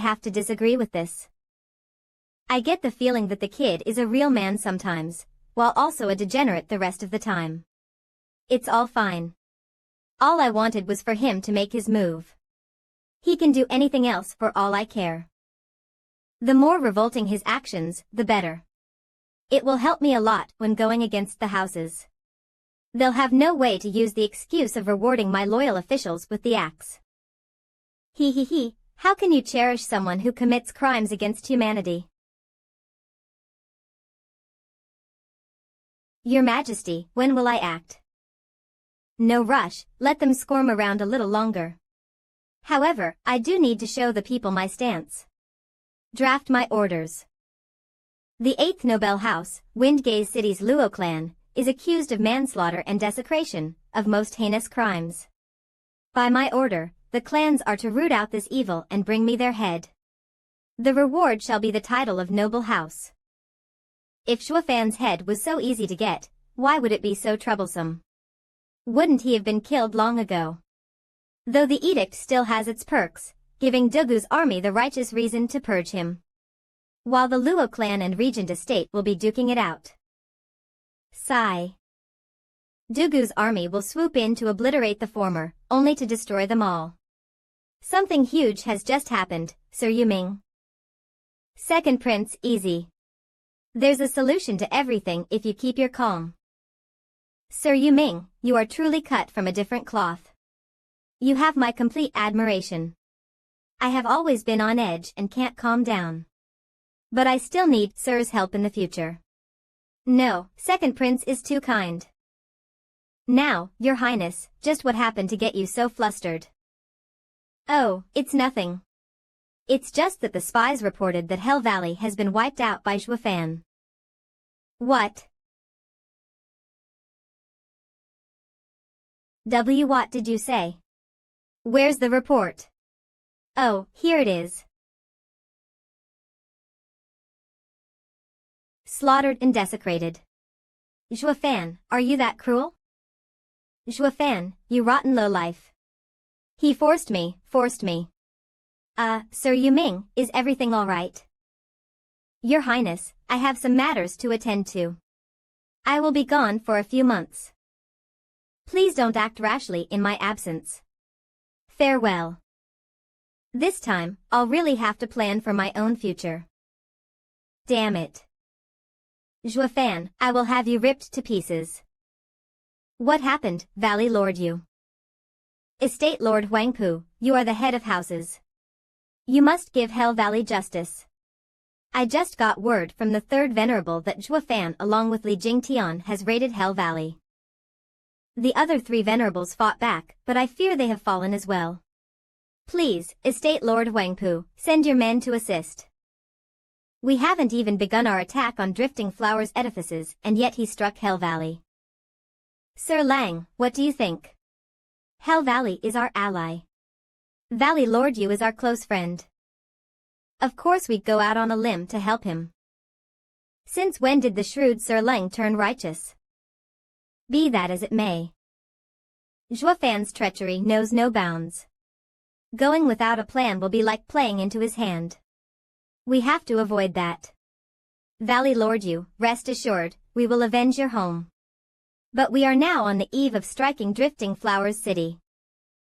have to disagree with this. I get the feeling that the kid is a real man sometimes, while also a degenerate the rest of the time. It's all fine. All I wanted was for him to make his move. He can do anything else for all I care. The more revolting his actions, the better. It will help me a lot when going against the houses. They'll have no way to use the excuse of rewarding my loyal officials with the axe. How can you cherish someone who commits crimes against humanity? Your Majesty, when will I act? No rush, let them squirm around a little longer. However, I do need to show the people my stance. Draft my orders. The 8th Nobel House, Windgaze City's Luo clan, is accused of manslaughter and desecration, of most heinous crimes. By my order, the clans are to root out this evil and bring me their head. The reward shall be the title of noble house. If Shuafan's head was so easy to get, why would it be so troublesome? Wouldn't he have been killed long ago? Though the edict still has its perks, giving Dugu's army the righteous reason to purge him. While the Luo clan and regent estate will be duking it out. Sigh. Dugu's army will swoop in to obliterate the former, only to destroy them all. Something huge has just happened, Sir Yuming. Second Prince, easy. There's a solution to everything if you keep your calm. Sir Yuming, you are truly cut from a different cloth. You have my complete admiration. I have always been on edge and can't calm down. But I still need Sir's help in the future. No, Second Prince is too kind. Now, Your Highness, just what happened to get you so flustered? Oh, it's nothing. It's just that the spies reported that Hell Valley has been wiped out by Shuafan. What? What did you say? Where's the report? Oh, here it is. Slaughtered and desecrated. Shuafan, are you that cruel? Shuafan, you rotten lowlife. He forced me. Sir Yuming, is everything all right? Your Highness, I have some matters to attend to. I will be gone for a few months. Please don't act rashly in my absence. Farewell. This time, I'll really have to plan for my own future. Damn it. Shuafan, I will have you ripped to pieces. What happened, Valley Lord you? Estate Lord Huangpu, you are the head of houses. You must give Hell Valley justice. I just got word from the third venerable that Shuafan along with Li Jingtian has raided Hell Valley. The other 3 venerables fought back, but I fear they have fallen as well. Please, Estate Lord Huangpu, send your men to assist. We haven't even begun our attack on Drifting Flowers edifices, and yet he struck Hell Valley. Sir Lang, what do you think? Hell Valley is our ally. Valley Lord Yu is our close friend. Of course we'd go out on a limb to help him. Since when did the shrewd Sir Lang turn righteous? Be that as it may. Shuafan's treachery knows no bounds. Going without a plan will be like playing into his hand. We have to avoid that. Valley Lord Yu, rest assured, we will avenge your home. But we are now on the eve of striking Drifting Flowers City.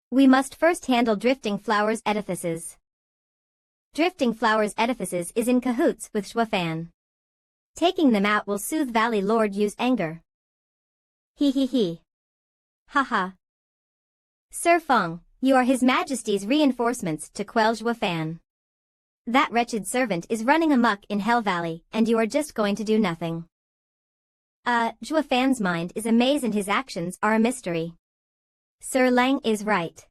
We must first handle Drifting Flowers edifices. Drifting Flowers edifices is in cahoots with Shuafan. Taking them out will soothe Valley Lord Yu's anger. Haha. Sir Feng, you are His Majesty's reinforcements to quell Shuafan. That wretched servant is running amok in Hell Valley, and you are just going to do nothing. Shuafan's mind is a maze and his actions are a mystery. Sir Lang is right.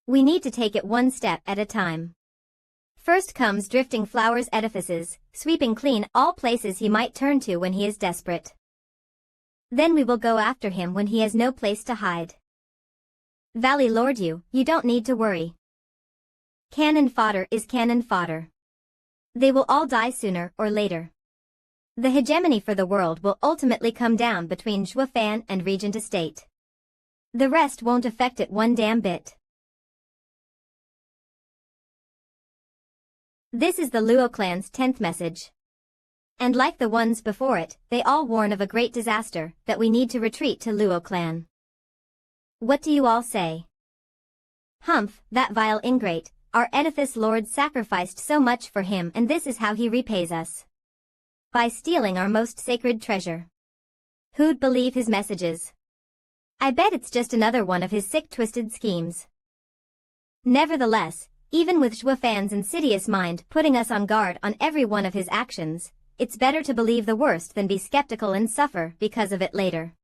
We need to take it one step at a time. First comes Drifting Flowers edifices, sweeping clean all places he might turn to when he is desperate. Then we will go after him when he has no place to hide. Valley Lord you don't need to worry. Cannon fodder is cannon fodder. They will all die sooner or later. The hegemony for the world will ultimately come down between Shuafan and Regent Estate. The rest won't affect it one damn bit. This is the Luo clan's 10th message. And like the ones before it, they all warn of a great disaster, that we need to retreat to Luo clan. What do you all say? Humph, that vile ingrate, our edifice lord sacrificed so much for him, and this is how he repays us. By stealing our most sacred treasure. Who'd believe his messages? I bet it's just another one of his sick twisted schemes. Nevertheless, even with Zhuofan's insidious mind putting us on guard on every one of his actions, it's better to believe the worst than be skeptical and suffer because of it later.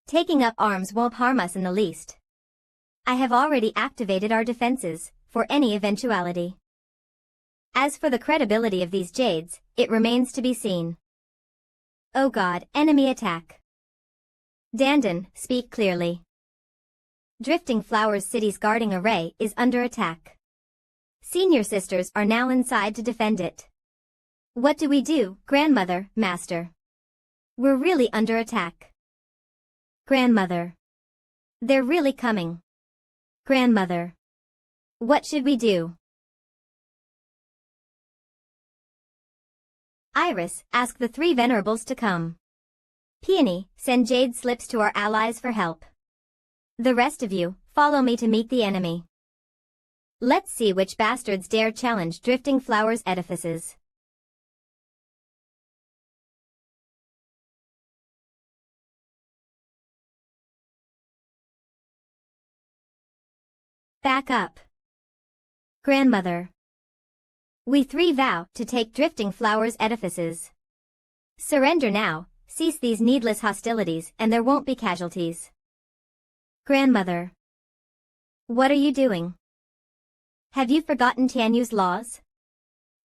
Taking up arms won't harm us in the least. I have already activated our defenses, for any eventuality. As for the credibility of these jades, it remains to be seen. Oh God, enemy attack. Dandan, speak clearly. Drifting Flowers City's guarding array is under attack. Senior sisters are now inside to defend it. What do we do, grandmother, master? We're really under attack. Grandmother. They're really coming. Grandmother. What should we do? Iris, ask the 3 venerables to come. Peony, send jade slips to our allies for help. The rest of you, follow me to meet the enemy. Let's see which bastards dare challenge Drifting Flowers edifices. Back up. Grandmother. We 3 vow to take Drifting Flowers edifices. Surrender now, cease these needless hostilities, and there won't be casualties. Grandmother. What are you doing? Have you forgotten Tianyu's laws?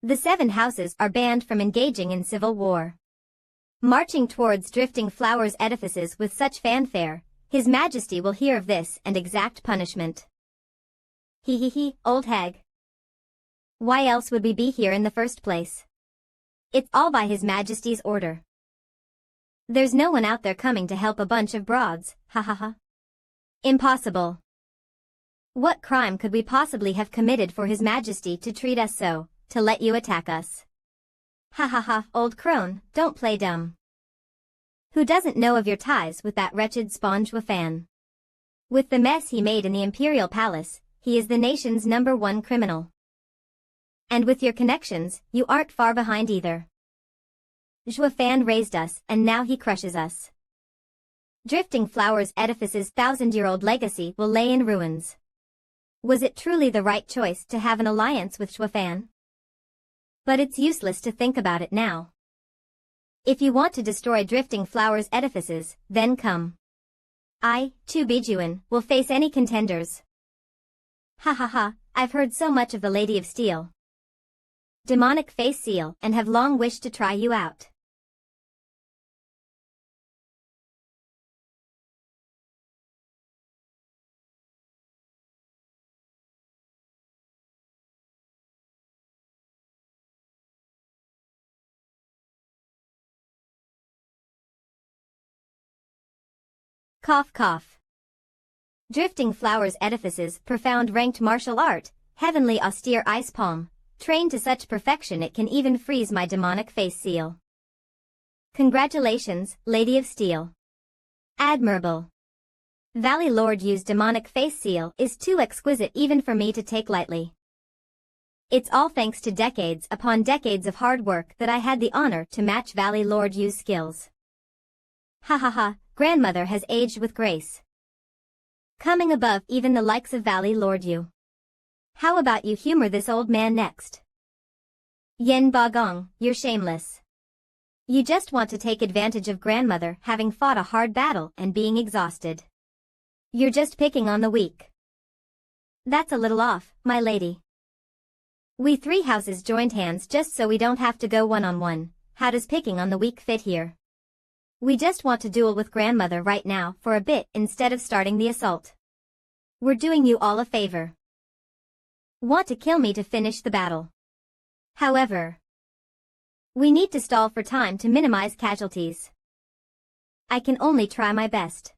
The 7 houses are banned from engaging in civil war. Marching towards Drifting Flowers edifices with such fanfare, His Majesty will hear of this and exact punishment. He, old hag. Why else would we be here in the first place? It's all by His Majesty's order. There's no one out there coming to help a bunch of broads, ha ha ha. Impossible. What crime could we possibly have committed for His Majesty to treat us so, to let you attack us? Ha ha ha, old crone, don't play dumb. Who doesn't know of your ties with that wretched Sponge Wafan? With the mess he made in the Imperial Palace, he is the nation's #1 criminal. And with your connections, you aren't far behind either. Zhuofan raised us, and now he crushes us. Drifting Flowers edifice's 1,000-year-old legacy will lay in ruins. Was it truly the right choice to have an alliance with Zhuofan? But it's useless to think about it now. If you want to destroy Drifting Flowers edifices, then come. I, Chu Bijuan, will face any contenders. Ha ha ha, I've heard so much of the Lady of Steel. Demonic Face Seal, and have long wished to try you out. Cough cough. Drifting Flowers edifices profound ranked martial art, heavenly austere ice palm, trained to such perfection it can even freeze my demonic face seal. Congratulations, Lady of Steel. Admirable. Valley Lord Yu's demonic face seal is too exquisite even for me to take lightly. It's all thanks to decades upon decades of hard work that I had the honor to match Valley Lord Yu's skills. Ha ha ha, grandmother has aged with grace. Coming above even the likes of Valley Lord Yu. How about you humor this old man next? Yen Bagong, you're shameless. You just want to take advantage of grandmother having fought a hard battle and being exhausted. You're just picking on the weak. That's a little off, my lady. We 3 houses joined hands just so we don't have to go one-on-one. How does picking on the weak fit here? We just want to duel with grandmother right now for a bit instead of starting the assault. We're doing you all a favor. Want to kill me to finish the battle. However, we need to stall for time to minimize casualties. I can only try my best.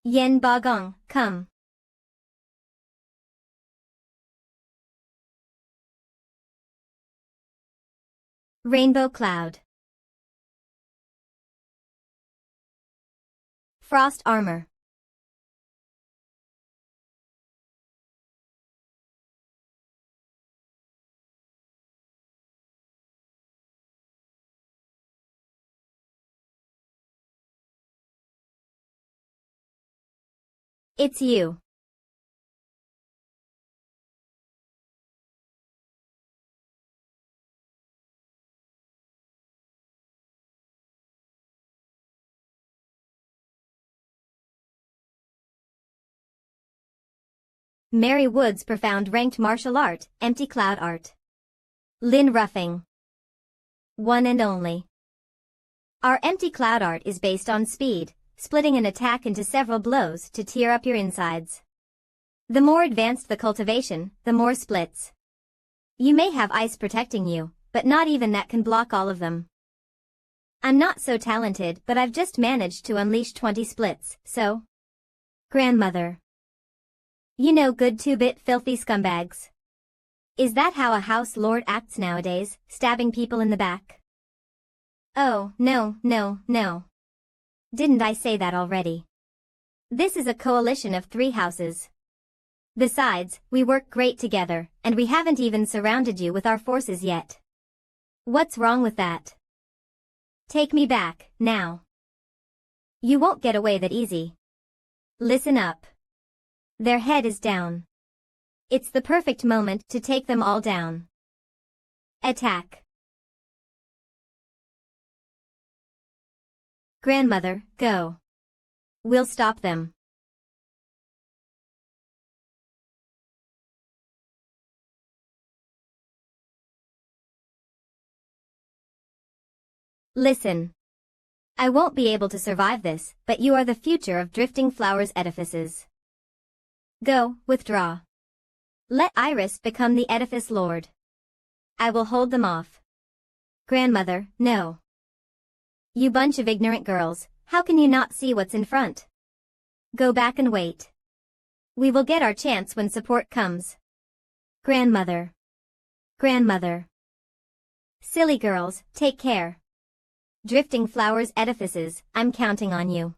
Yen Bagong, come. Rainbow cloud. Frost armor. It's you. Mary Wood's profound ranked martial art, empty cloud art. Lynn Ruffing. One and only. Our empty cloud art is based on speed, splitting an attack into several blows to tear up your insides. The more advanced the cultivation, the more splits. You may have ice protecting you, but not even that can block all of them. I'm not so talented, but I've just managed to unleash 20 splits, so... Grandmother. You know, good two-bit filthy scumbags. Is that how a house lord acts nowadays, stabbing people in the back? Oh, no, no, no. Didn't I say that already? This is a coalition of 3 houses. Besides, we work great together, and we haven't even surrounded you with our forces yet. What's wrong with that? Take me back, now. You won't get away that easy. Listen up. Their head is down. It's the perfect moment to take them all down. Attack. Grandmother, go. We'll stop them. Listen. I won't be able to survive this, but you are the future of Drifting Flowers edifices. Go, withdraw. Let Iris become the edifice lord. I will hold them off. Grandmother, no. You bunch of ignorant girls, how can you not see what's in front? Go back and wait. We will get our chance when support comes. Grandmother. Grandmother. Silly girls, take care. Drifting Flowers edifices, I'm counting on you.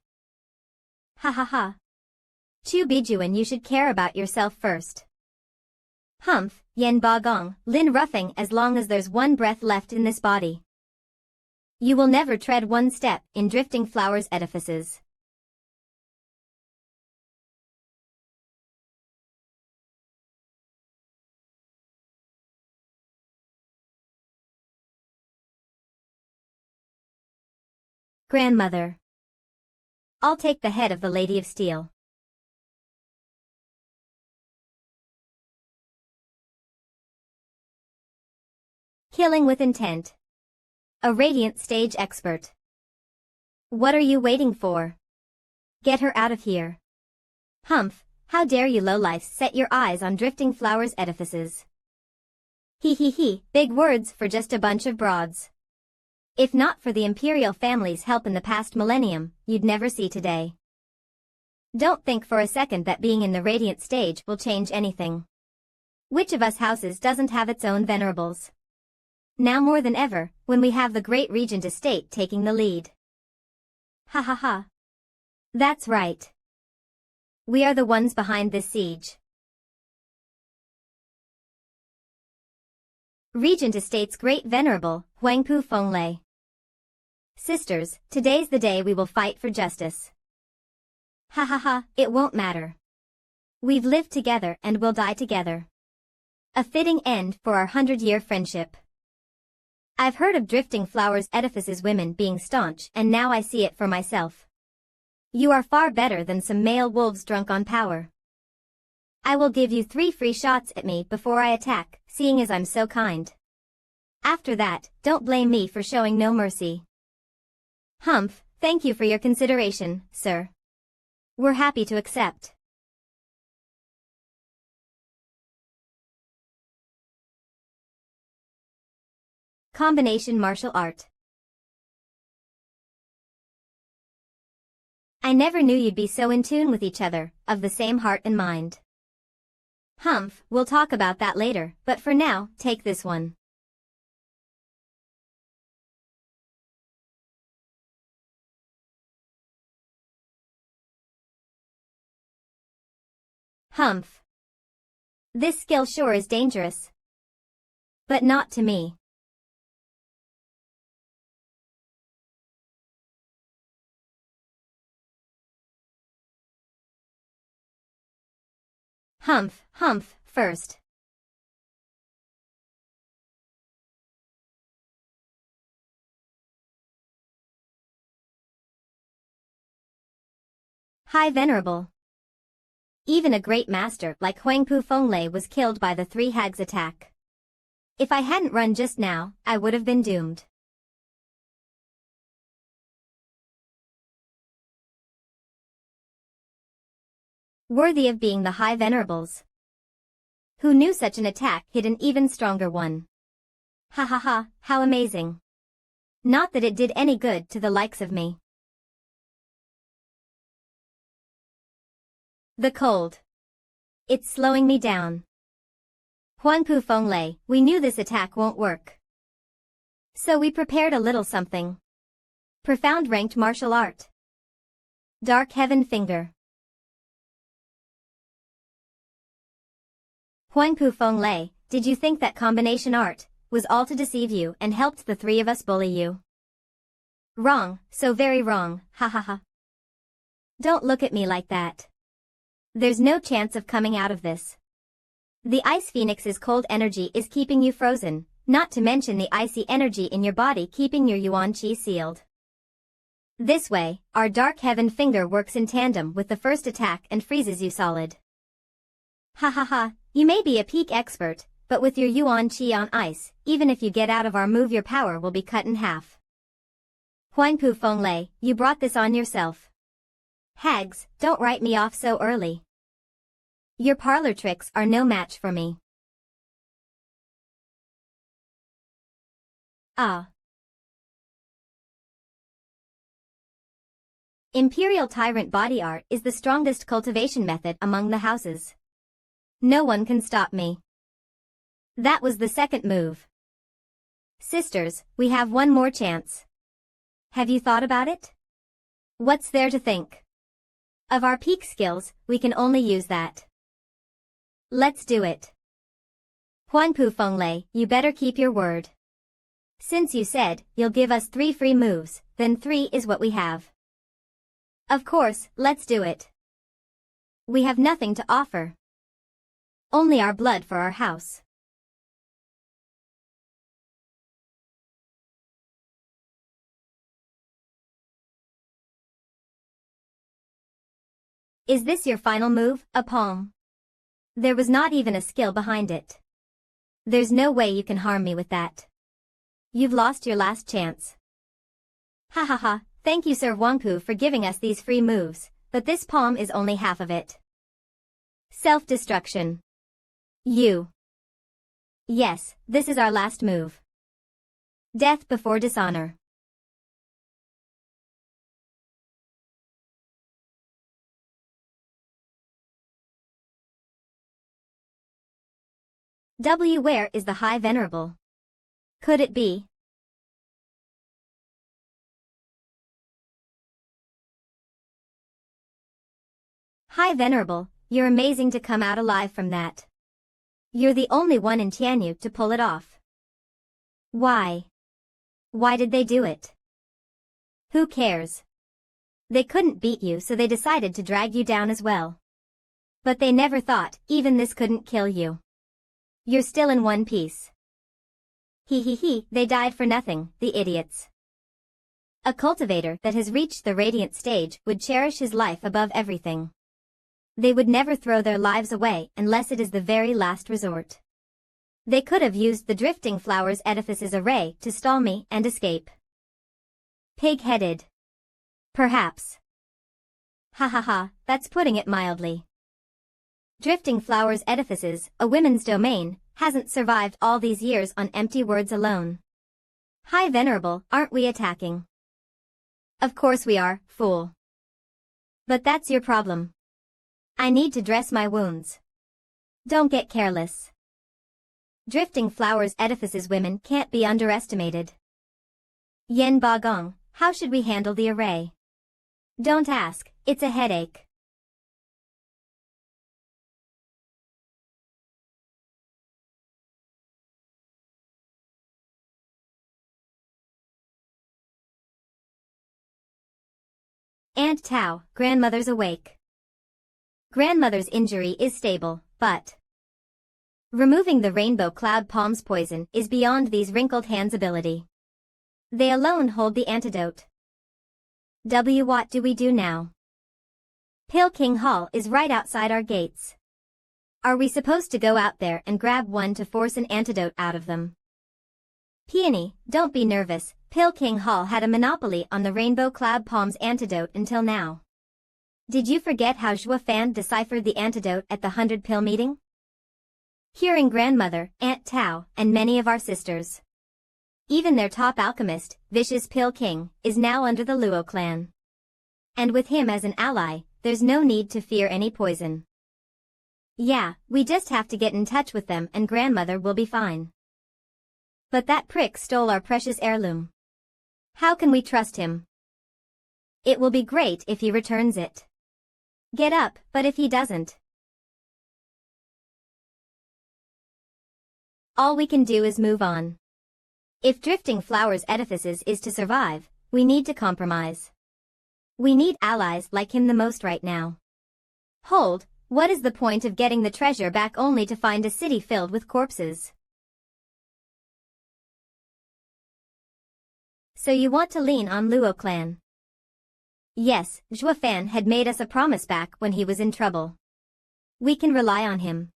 Ha ha ha. Chu Bijuan, you should care about yourself first. Humph, Yen Bagong, Lin Ruffing, as long as there's one breath left in this body. You will never tread one step in Drifting Flowers edifices. Grandmother. I'll take the head of the Lady of Steel. Killing with intent. A radiant stage expert. What are you waiting for? Get her out of here. Humph, how dare you lowlifes set your eyes on Drifting Flowers edifices. He, big words for just a bunch of broads. If not for the imperial family's help in the past millennium, you'd never see today. Don't think for a second that being in the radiant stage will change anything. Which of us houses doesn't have its own venerables? Now more than ever, when we have the great regent estate taking the lead. Ha ha ha. That's right. We are the ones behind this siege. Regent Estate's great venerable, Huangpu Fenglei. Sisters, today's the day we will fight for justice. Ha ha ha, it won't matter. We've lived together and we'll die together. A fitting end for our 100-year friendship. I've heard of Drifting Flowers edifices women being staunch, and now I see it for myself. You are far better than some male wolves drunk on power. I will give you 3 free shots at me before I attack, seeing as I'm so kind. After that, don't blame me for showing no mercy. Humph, thank you for your consideration, sir. We're happy to accept. Combination martial art. I never knew you'd be so in tune with each other, of the same heart and mind. Humph, we'll talk about that later, but for now, take this one. Humph. This skill sure is dangerous. But not to me. Humph, first. High Venerable. Even a great master like Huangpu Fenglei was killed by the three hags' attack. If I hadn't run just now, I would have been doomed. Worthy of being the High Venerables. Who knew such an attack hid an even stronger one? Ha ha ha, how amazing. Not that it did any good to the likes of me. The cold. It's slowing me down. Huangpu Fenglei, we knew this attack won't work. So we prepared a little something. Profound ranked martial art. Dark Heaven Finger. Huangpu Fenglei, did you think that combination art was all to deceive you and helped the three of us bully you? Wrong, so very wrong, ha ha ha. Don't look at me like that. There's no chance of coming out of this. The Ice Phoenix's cold energy is keeping you frozen, not to mention the icy energy in your body keeping your Yuan Qi sealed. This way, our Dark Heaven Finger works in tandem with the first attack and freezes you solid. Ha ha ha, you may be a peak expert, but with your Yuan Qi on ice, even if you get out of our move your power will be cut in half. Huangpu Fenglei, you brought this on yourself. Hags, don't write me off so early. Your parlor tricks are no match for me. Ah. Imperial Tyrant Body Art is the strongest cultivation method among the houses. No one can stop me. That was the second move. Sisters, we have one more chance. Have you thought about it? What's there to think? Of our peak skills, we can only use that. Let's do it. Huangpu Fenglei, you better keep your word. Since you said you'll give us 3 free moves, then 3 is what we have. Of course, let's do it. We have nothing to offer. Only our blood for our house. Is this your final move, a palm? There was not even a skill behind it. There's no way you can harm me with that. You've lost your last chance. Ha ha ha, thank you Sir Huangpu for giving us these free moves, but this palm is only half of it. Self-destruction. You. Yes, this is our last move. Death before dishonor. Where is the High Venerable? Could it be? High Venerable, you're amazing to come out alive from that. You're the only one in Tianyu to pull it off. Why? Why did they do it? Who cares? They couldn't beat you so they decided to drag you down as well. But they never thought even this couldn't kill you. You're still in one piece. They died for nothing, the idiots. A cultivator that has reached the radiant stage would cherish his life above everything. They would never throw their lives away unless it is the very last resort. They could have used the Drifting Flowers Edifice's array to stall me and escape. Pig-headed. Perhaps. Ha ha ha, that's putting it mildly. Drifting Flowers Edifices, a women's domain, hasn't survived all these years on empty words alone. High Venerable, aren't we attacking? Of course we are, fool. But that's your problem. I need to dress my wounds. Don't get careless. Drifting Flowers Edifices women can't be underestimated. Yen Bagong, how should we handle the array? Don't ask, it's a headache. Aunt Tao, grandmother's awake. Grandmother's injury is stable, but removing the rainbow cloud palm's poison is beyond these wrinkled hands' ability. They alone hold the antidote. What do we do now? Pale King Hall is right outside our gates. Are we supposed to go out there and grab one to force an antidote out of them? Peony, don't be nervous. Pale King Hall had a monopoly on the rainbow cloud palm's antidote until now. Did you forget how Zhua Fan deciphered the antidote at the 100-pill meeting? Hearing grandmother, Aunt Tao, and many of our sisters. Even their top alchemist, Vicious Pill King, is now under the Luo clan. And with him as an ally, there's no need to fear any poison. Yeah, we just have to get in touch with them and grandmother will be fine. But that prick stole our precious heirloom. How can we trust him? It will be great if he returns it. Get up, but if he doesn't, all we can do is move on. If Drifting Flowers Edifices is to survive, we need to compromise. We need allies like him the most right now. Hold, what is the point of getting the treasure back only to find a city filled with corpses? So you want to lean on Luo clan? Yes, Zhua Fan had made us a promise back when he was in trouble. We can rely on him.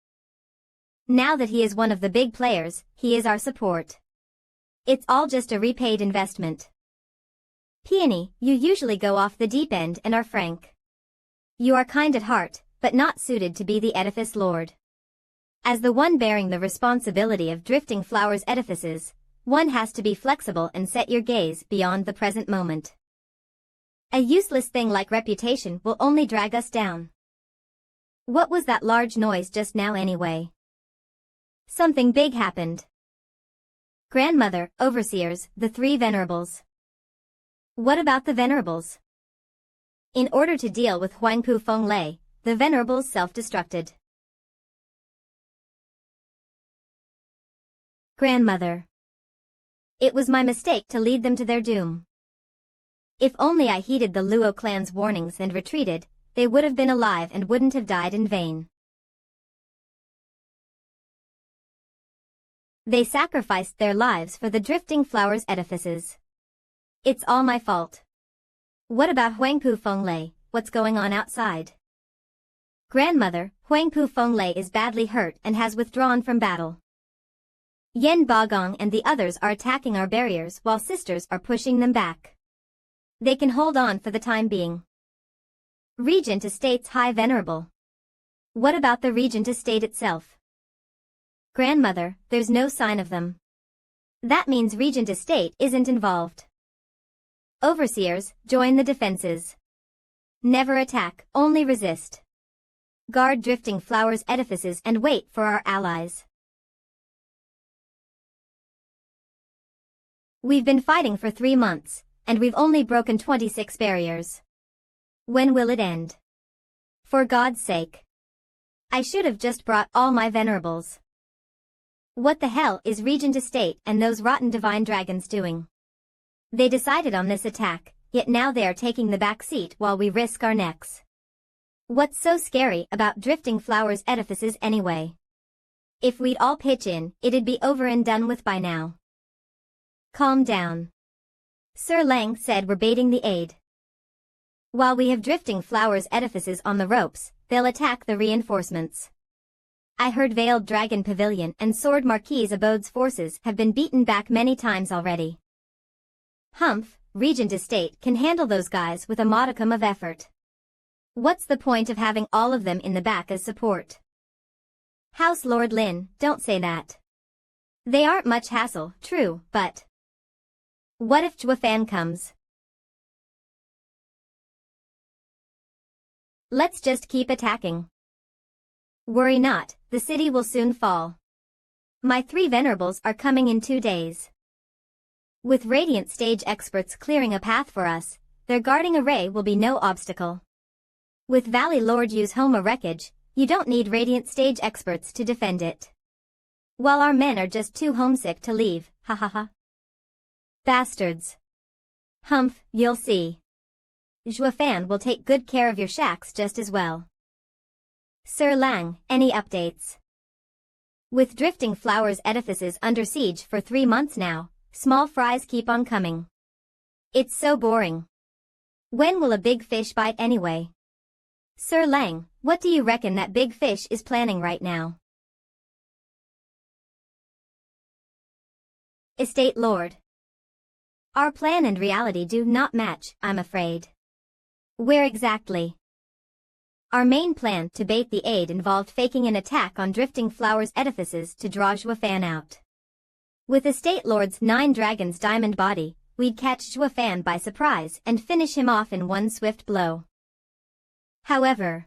Now that he is one of the big players, he is our support. It's all just a repaid investment. Peony, you usually go off the deep end and are frank. You are kind at heart, but not suited to be the edifice lord. As the one bearing the responsibility of Drifting Flowers Edifices, one has to be flexible and set your gaze beyond the present moment. A useless thing like reputation will only drag us down. What was that large noise just now anyway? Something big happened. Grandmother, overseers, the three venerables. What about the venerables? In order to deal with Huangpu Fenglei, the venerables self-destructed. Grandmother. It was my mistake to lead them to their doom. If only I heeded the Luo clan's warnings and retreated, they would have been alive and wouldn't have died in vain. They sacrificed their lives for the Drifting Flowers Edifices. It's all my fault. What about Huangpu Fenglei? What's going on outside? Grandmother, Huangpu Fenglei is badly hurt and has withdrawn from battle. Yen Bagong and the others are attacking our barriers while sisters are pushing them back. They can hold on for the time being. Regent Estate's High Venerable. What about the Regent Estate itself? Grandmother, there's no sign of them. That means Regent Estate isn't involved. Overseers, join the defenses. Never attack, only resist. Guard Drifting Flowers Edifices and wait for our allies. We've been fighting for 3 months, and we've only broken 26 barriers. When will it end? For God's sake. I should have just brought all my venerables. What the hell is Regent Estate and those rotten divine dragons doing? They decided on this attack, yet now they are taking the back seat while we risk our necks. What's so scary about Drifting Flowers Edifices anyway? If we'd all pitch in, it'd be over and done with by now. Calm down. Sir Lang said we're baiting the aid. While we have Drifting Flowers Edifices on the ropes, they'll attack the reinforcements. I heard Veiled Dragon Pavilion and Sword Marquis Abode's forces have been beaten back many times already. Humph, Regent Estate can handle those guys with a modicum of effort. What's the point of having all of them in the back as support? House Lord Lin, don't say that. They aren't much hassle, true, but what if Zhua Fan comes? Let's just keep attacking. Worry not, the city will soon fall. My 3 venerables are coming in 2 days. With Radiant Stage experts clearing a path for us, their guarding array will be no obstacle. With Valley Lord Yu's Homa wreckage, you don't need Radiant Stage experts to defend it. While our men are just too homesick to leave, ha ha ha. Bastards. Humph, you'll see. Zhuofan will take good care of your shacks just as well. Sir Lang, any updates? With Drifting Flowers edifices under siege for 3 months now, small fries keep on coming. It's so boring. When will a big fish bite anyway? Sir Lang, what do you reckon that big fish is planning right now? Estate Lord. Our plan and reality do not match, I'm afraid. Where exactly? Our main plan to bait the aid involved faking an attack on Drifting Flowers edifices to draw Zhuofan out. With Estate Lord's 9 dragons diamond body, we'd catch Zhuofan by surprise and finish him off in one swift blow. However,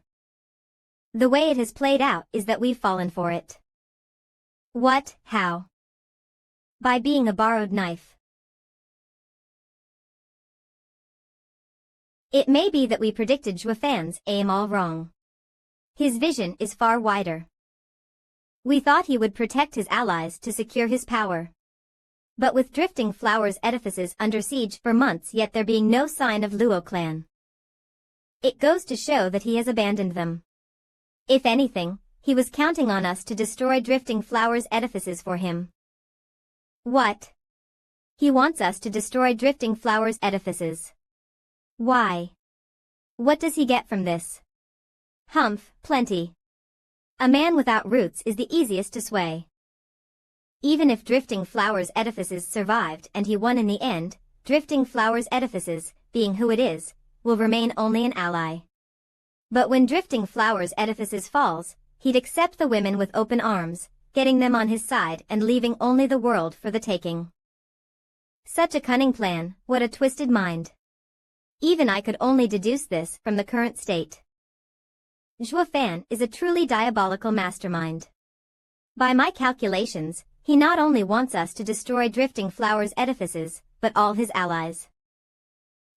the way it has played out is that we've fallen for it. What, how? By being a borrowed knife. It may be that we predicted Zhuofan's aim all wrong. His vision is far wider. We thought he would protect his allies to secure his power. But with Drifting Flowers edifices under siege for months yet there being no sign of Luo clan, it goes to show that he has abandoned them. If anything, he was counting on us to destroy Drifting Flowers edifices for him. What? He wants us to destroy Drifting Flowers edifices. Why? What does he get from this? Humph, plenty. A man without roots is the easiest to sway. Even if Drifting Flowers edifices survived and he won in the end, Drifting Flowers edifices, being who it is, will remain only an ally. But when Drifting Flowers edifices falls, he'd accept the women with open arms, getting them on his side and leaving only the world for the taking. Such a cunning plan, what a twisted mind. Even I could only deduce this from the current state. Zhuofan is a truly diabolical mastermind. By my calculations, he not only wants us to destroy Drifting Flowers edifices, but all his allies.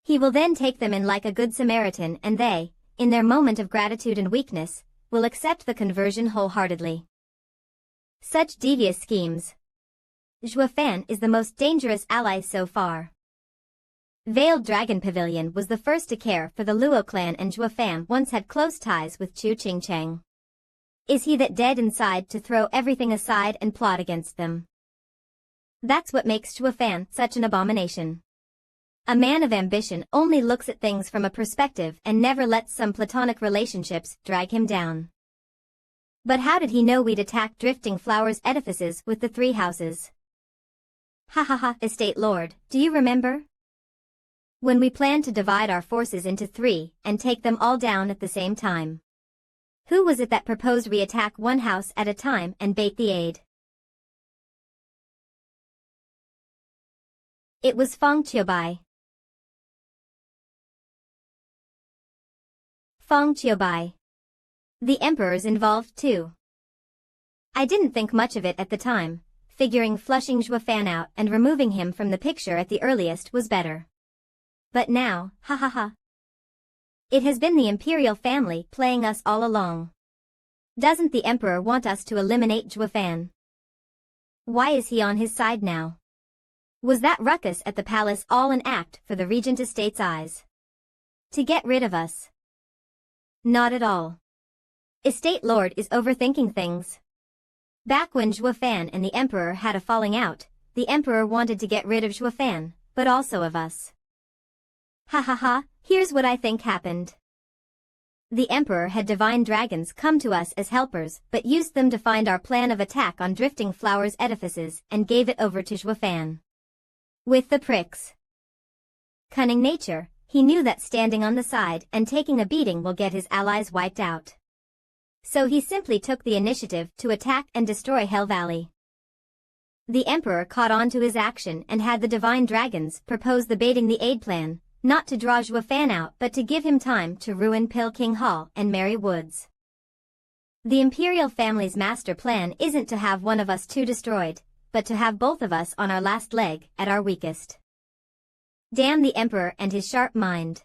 He will then take them in like a good Samaritan and they, in their moment of gratitude and weakness, will accept the conversion wholeheartedly. Such devious schemes. Zhuofan is the most dangerous ally so far. Veiled Dragon Pavilion was the first to care for the Luo clan and Zhuofan once had close ties with Chu Qingcheng. Is he that dead inside to throw everything aside and plot against them? That's what makes Zhuofan such an abomination. A man of ambition only looks at things from a perspective and never lets some platonic relationships drag him down. But how did he know we'd attack Drifting Flowers edifices with the 3 houses? Ha ha ha, Estate Lord, do you remember? When we planned to divide our forces into 3 and take them all down at the same time. Who was it that proposed we attack one house at a time and bait the aid? It was Feng Qiubai. Feng Qiubai. The emperor's involved too. I didn't think much of it at the time, figuring flushing Zhuofan out and removing him from the picture at the earliest was better. But now, ha ha ha. It has been the imperial family playing us all along. Doesn't the emperor want us to eliminate Zhuofan? Why is he on his side now? Was that ruckus at the palace all an act for the regent estate's eyes? To get rid of us? Not at all. Estate Lord is overthinking things. Back when Zhuofan and the emperor had a falling out, the emperor wanted to get rid of Zhuofan, but also of us. Ha ha ha, here's what I think happened. The emperor had divine dragons come to us as helpers but used them to find our plan of attack on Drifting Flowers edifices and gave it over to Zhuofan. With the prick's cunning nature, he knew that standing on the side and taking a beating will get his allies wiped out. So he simply took the initiative to attack and destroy Hell Valley. The emperor caught on to his action and had the divine dragons propose the baiting the aid plan, not to draw Zhuofan out but to give him time to ruin King Hall and Merry Woods. The imperial family's master plan isn't to have one of us 2 destroyed, but to have both of us on our last leg at our weakest. Damn the emperor and his sharp mind.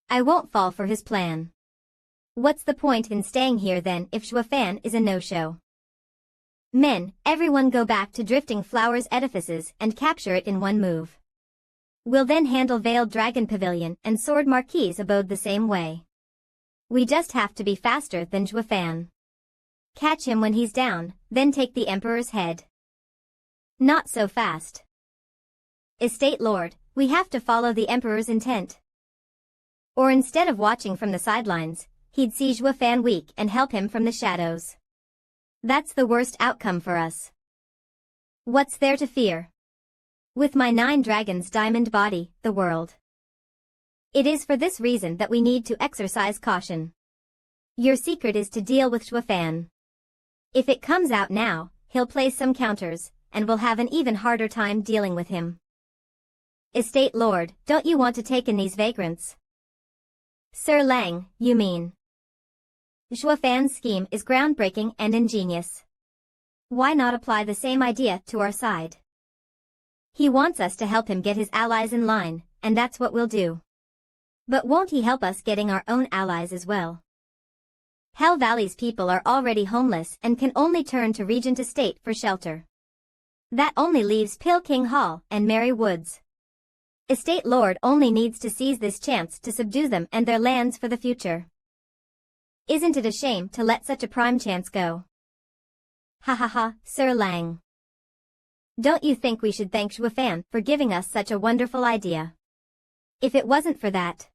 I won't fall for his plan. What's the point in staying here then if Zhuofan is a no-show? Men, everyone go back to Drifting Flowers edifices and capture it in one move. We'll then handle Veiled Dragon Pavilion and Sword Marquise Abode the same way. We just have to be faster than Zhuofan. Catch him when he's down, then take the Emperor's head. Not so fast. Estate Lord, we have to follow the Emperor's intent. Or instead of watching from the sidelines, he'd see Zhuofan weak and help him from the shadows. That's the worst outcome for us. What's there to fear? With my 9 dragons diamond body, the world. It is for this reason that we need to exercise caution. Your secret is to deal with Zhuofan. If it comes out now, he'll place some counters, and we'll have an even harder time dealing with him. Estate Lord, don't you want to take in these vagrants? Sir Lang, you mean? Zhuofan's scheme is groundbreaking and ingenious. Why not apply the same idea to our side? He wants us to help him get his allies in line, and that's what we'll do. But won't he help us getting our own allies as well? Hell Valley's people are already homeless and can only turn to Regent Estate for shelter. That only leaves Pilking Hall and Merry Woods. Estate Lord only needs to seize this chance to subdue them and their lands for the future. Isn't it a shame to let such a prime chance go? Ha ha ha, Sir Lang. Don't you think we should thank Zhuofan for giving us such a wonderful idea? If it wasn't for that,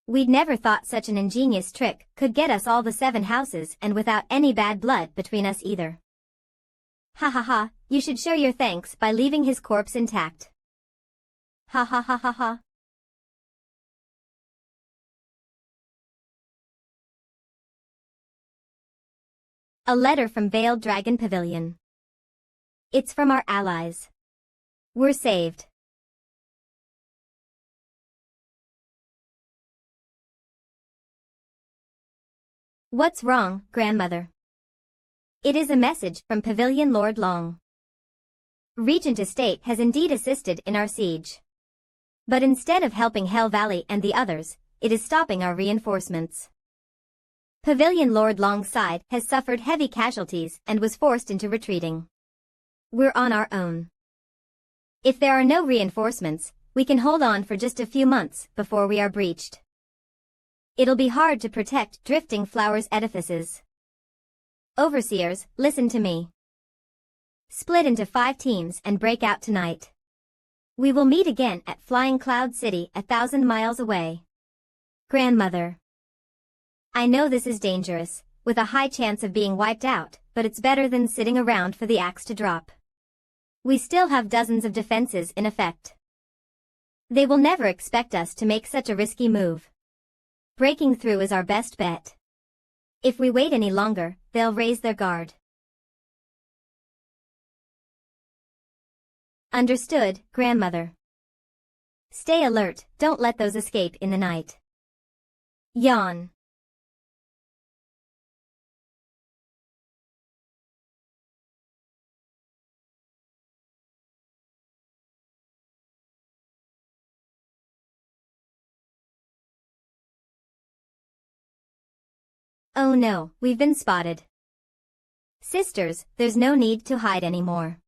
we'd never thought such an ingenious trick could get us all the 7 houses and without any bad blood between us either. Ha ha ha, you should show your thanks by leaving his corpse intact. Ha ha ha ha ha. A letter from Veiled Dragon Pavilion. It's from our allies. We're saved. What's wrong, grandmother? It is a message from Pavilion Lord Long. Regent Estate has indeed assisted in our siege. But instead of helping Hell Valley and the others, it is stopping our reinforcements. Pavilion Lord Long's side has suffered heavy casualties and was forced into retreating. We're on our own. If there are no reinforcements, we can hold on for just a few months before we are breached. It'll be hard to protect Drifting Flowers edifices. Overseers, listen to me. Split into 5 teams and break out tonight. We will meet again at Flying Cloud City 1,000 miles away. Grandmother. I know this is dangerous, with a high chance of being wiped out, but it's better than sitting around for the axe to drop. We still have dozens of defenses in effect. They will never expect us to make such a risky move. Breaking through is our best bet. If we wait any longer, they'll raise their guard. Understood, grandmother. Stay alert, don't let those escape in the night. Yawn. Oh no, we've been spotted. Sisters, there's no need to hide anymore.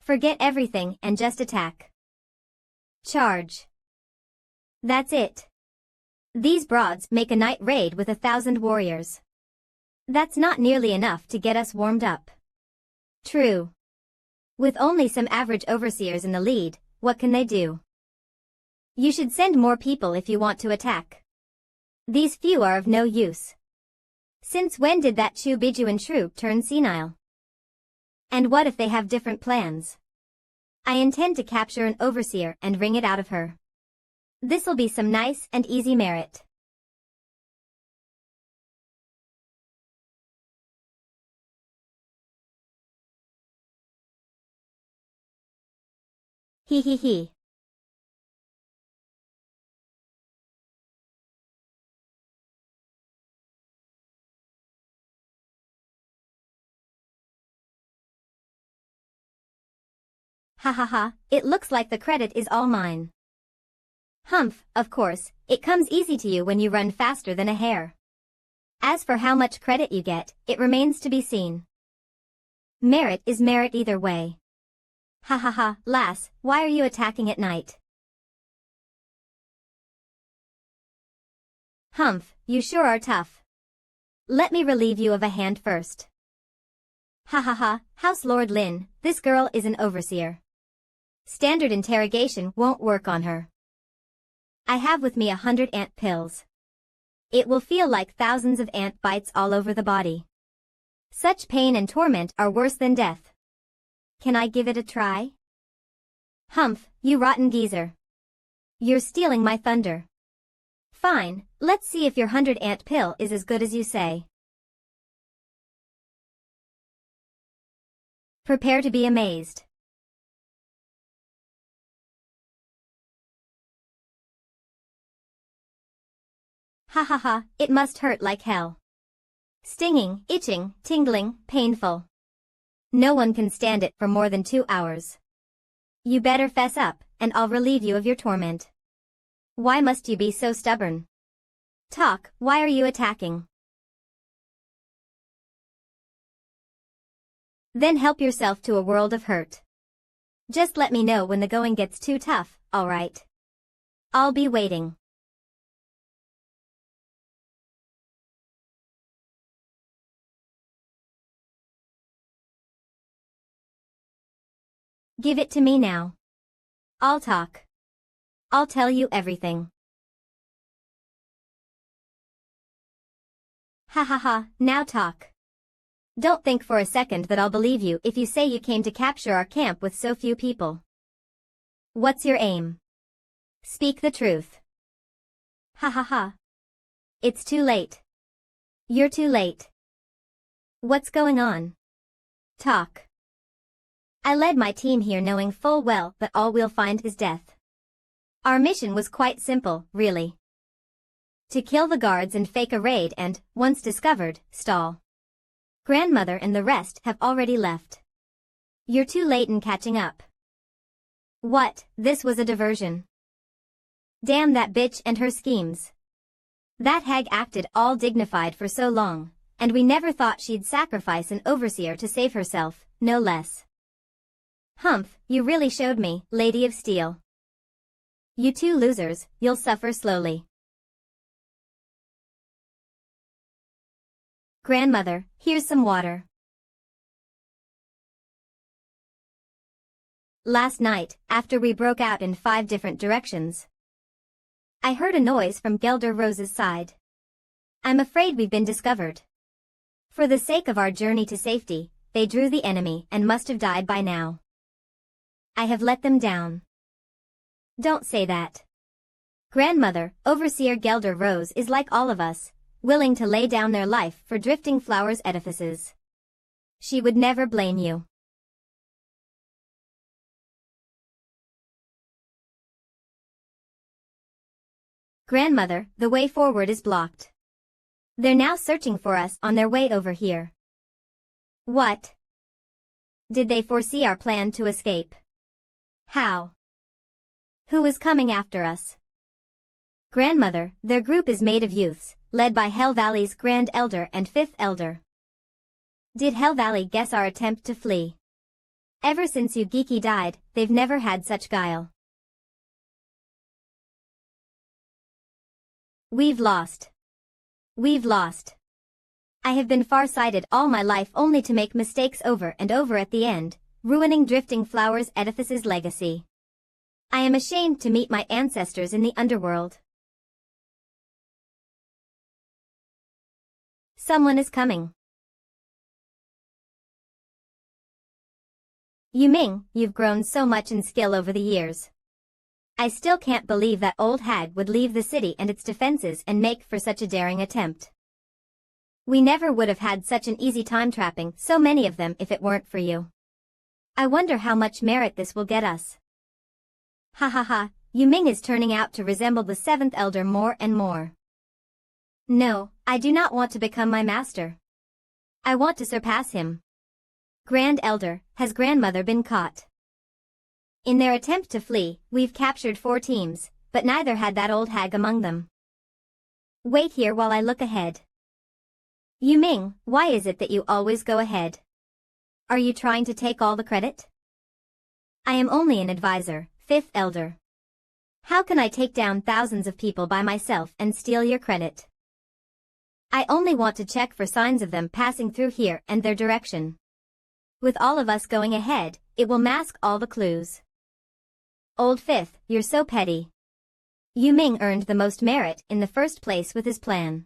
Forget everything and just attack. Charge. That's it. These broads make a night raid with 1,000 warriors. That's not nearly enough to get us warmed up. True. With only some average overseers in the lead, what can they do? You should send more people if you want to attack. These few are of no use. Since when did that Chu Bijuan troop turn senile? And what if they have different plans? I intend to capture an overseer and wring it out of her. This'll be some nice and easy merit. Hee hee hee. Ha ha ha, it looks like the credit is all mine. Humph, of course, it comes easy to you when you run faster than a hare. As for how much credit you get, it remains to be seen. Merit is merit either way. Ha ha ha, lass, why are you attacking at night? Humph, you sure are tough. Let me relieve you of a hand first. Ha ha ha, House Lord Lin, this girl is an overseer. Standard interrogation won't work on her. I have with me 100 ant pills. It will feel like thousands of ant bites all over the body. Such pain and torment are worse than death. Can I give it a try? Humph, you rotten geezer. You're stealing my thunder. Fine, let's see if your 100 ant pill is as good as you say. Prepare to be amazed. Ha ha ha, it must hurt like hell. Stinging, itching, tingling, painful. No one can stand it for more than 2 hours. You better fess up, and I'll relieve you of your torment. Why must you be so stubborn? Talk, why are you attacking? Then help yourself to a world of hurt. Just let me know when the going gets too tough, alright? I'll be waiting. Give it to me now. I'll talk. I'll tell you everything. Ha ha ha, now talk. Don't think for a second that I'll believe you if you say you came to capture our camp with so few people. What's your aim? Speak the truth. Ha ha ha. It's too late. You're too late. What's going on? Talk. I led my team here knowing full well that all we'll find is death. Our mission was quite simple, really. To kill the guards and fake a raid and, once discovered, stall. Grandmother and the rest have already left. You're too late in catching up. What, this was a diversion? Damn that bitch and her schemes. That hag acted all dignified for so long, and we never thought she'd sacrifice an overseer to save herself, no less. Humph, you really showed me, Lady of Steel. You two losers, you'll suffer slowly. Grandmother, here's some water. Last night, after we broke out in 5 different directions, I heard a noise from Gelder Rose's side. I'm afraid we've been discovered. For the sake of our journey to safety, they drew the enemy and must have died by now. I have let them down. Don't say that. Grandmother, Overseer Gelder Rose is like all of us, willing to lay down their life for Drifting Flowers edifices. She would never blame you. Grandmother, the way forward is blocked. They're now searching for us on their way over here. What? Did they foresee our plan to escape? How? Who is coming after us? Grandmother, their group is made of youths, led by Hell Valley's Grand Elder and Fifth Elder. Did Hell Valley guess our attempt to flee? Ever since Ugeki died, they've never had such guile. We've lost. We've lost. I have been far-sighted all my life only to make mistakes over and over at the end, ruining Drifting Flowers edifice's legacy. I am ashamed to meet my ancestors in the underworld. Someone is coming. Yuming, you've grown so much in skill over the years. I still can't believe that old hag would leave the city and its defenses and make for such a daring attempt. We never would have had such an easy time trapping so many of them if it weren't for you. I wonder how much merit this will get us. Ha ha ha, Yuming is turning out to resemble the 7th Elder more and more. No, I do not want to become my master. I want to surpass him. Grand Elder, has Grandmother been caught? In their attempt to flee, we've captured 4 teams, but neither had that old hag among them. Wait here while I look ahead. Yuming, why is it that you always go ahead? Are you trying to take all the credit? I am only an advisor, 5th Elder. How can I take down thousands of people by myself and steal your credit? I only want to check for signs of them passing through here and their direction. With all of us going ahead, it will mask all the clues. Old Fifth, you're so petty. Yu Ming earned the most merit in the first place with his plan.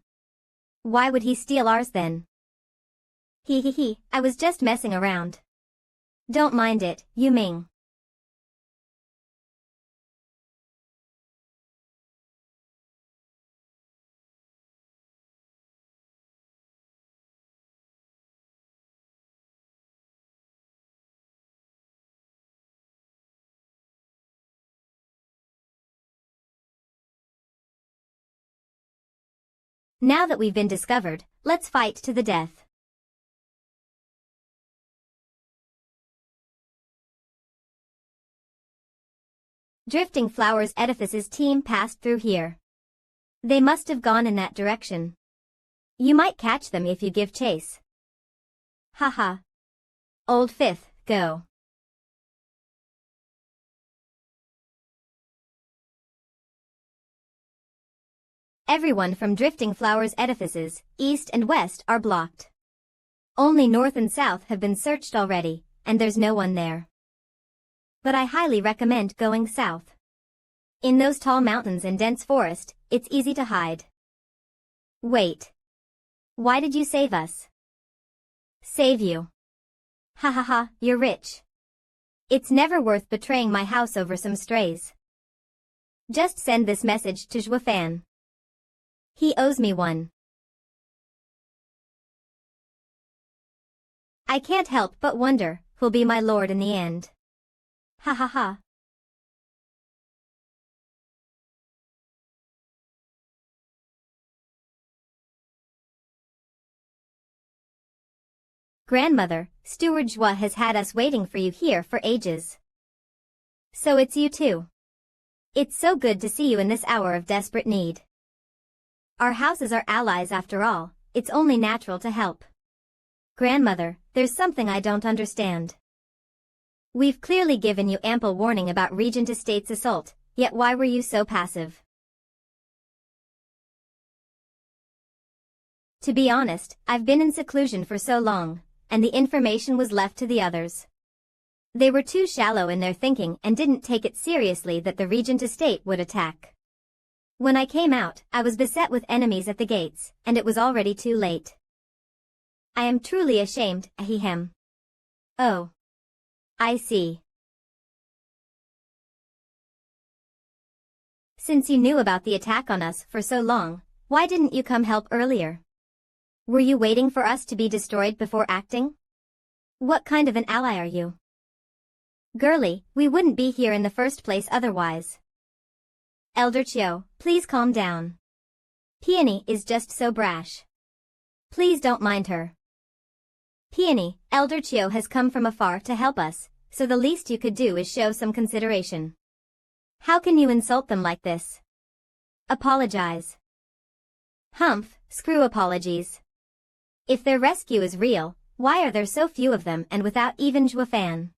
Why would he steal ours then? He, I was just messing around. Don't mind it, Yu Ming. Now that we've been discovered, let's fight to the death. Drifting Flowers Edifice's team passed through here. They must have gone in that direction. You might catch them if you give chase. Haha. Old Fifth, go. Everyone from Drifting Flowers Edifices, east and west, are blocked. Only north and south have been searched already, and there's no one there. But I highly recommend going south. In those tall mountains and dense forest, it's easy to hide. Wait. Why did you save us? Save you? Ha ha ha, you're rich. It's never worth betraying my house over some strays. Just send this message to Zhuofan. He owes me one. I can't help but wonder who'll be my lord in the end. Ha ha ha. Grandmother, Steward Zhua has had us waiting for you here for ages. So it's you too. It's so good to see you in this hour of desperate need. Our houses are allies after all, it's only natural to help. Grandmother, there's something I don't understand. We've clearly given you ample warning about Regent Estate's assault, yet why were you so passive? To be honest, I've been in seclusion for so long, and the information was left to the others. They were too shallow in their thinking and didn't take it seriously that the Regent Estate would attack. When I came out, I was beset with enemies at the gates, and it was already too late. I am truly ashamed, ahem. Oh. I see. Since you knew about the attack on us for so long, why didn't you come help earlier? Were you waiting for us to be destroyed before acting? What kind of an ally are you? Girlie, we wouldn't be here in the first place otherwise. Elder Chiu, please calm down. Peony is just so brash. Please don't mind her. Peony, Elder Chiu has come from afar to help us, so the least you could do is show some consideration. How can you insult them like this? Apologize. Humph, screw apologies. If their rescue is real, why are there so few of them and without even Zhuofan?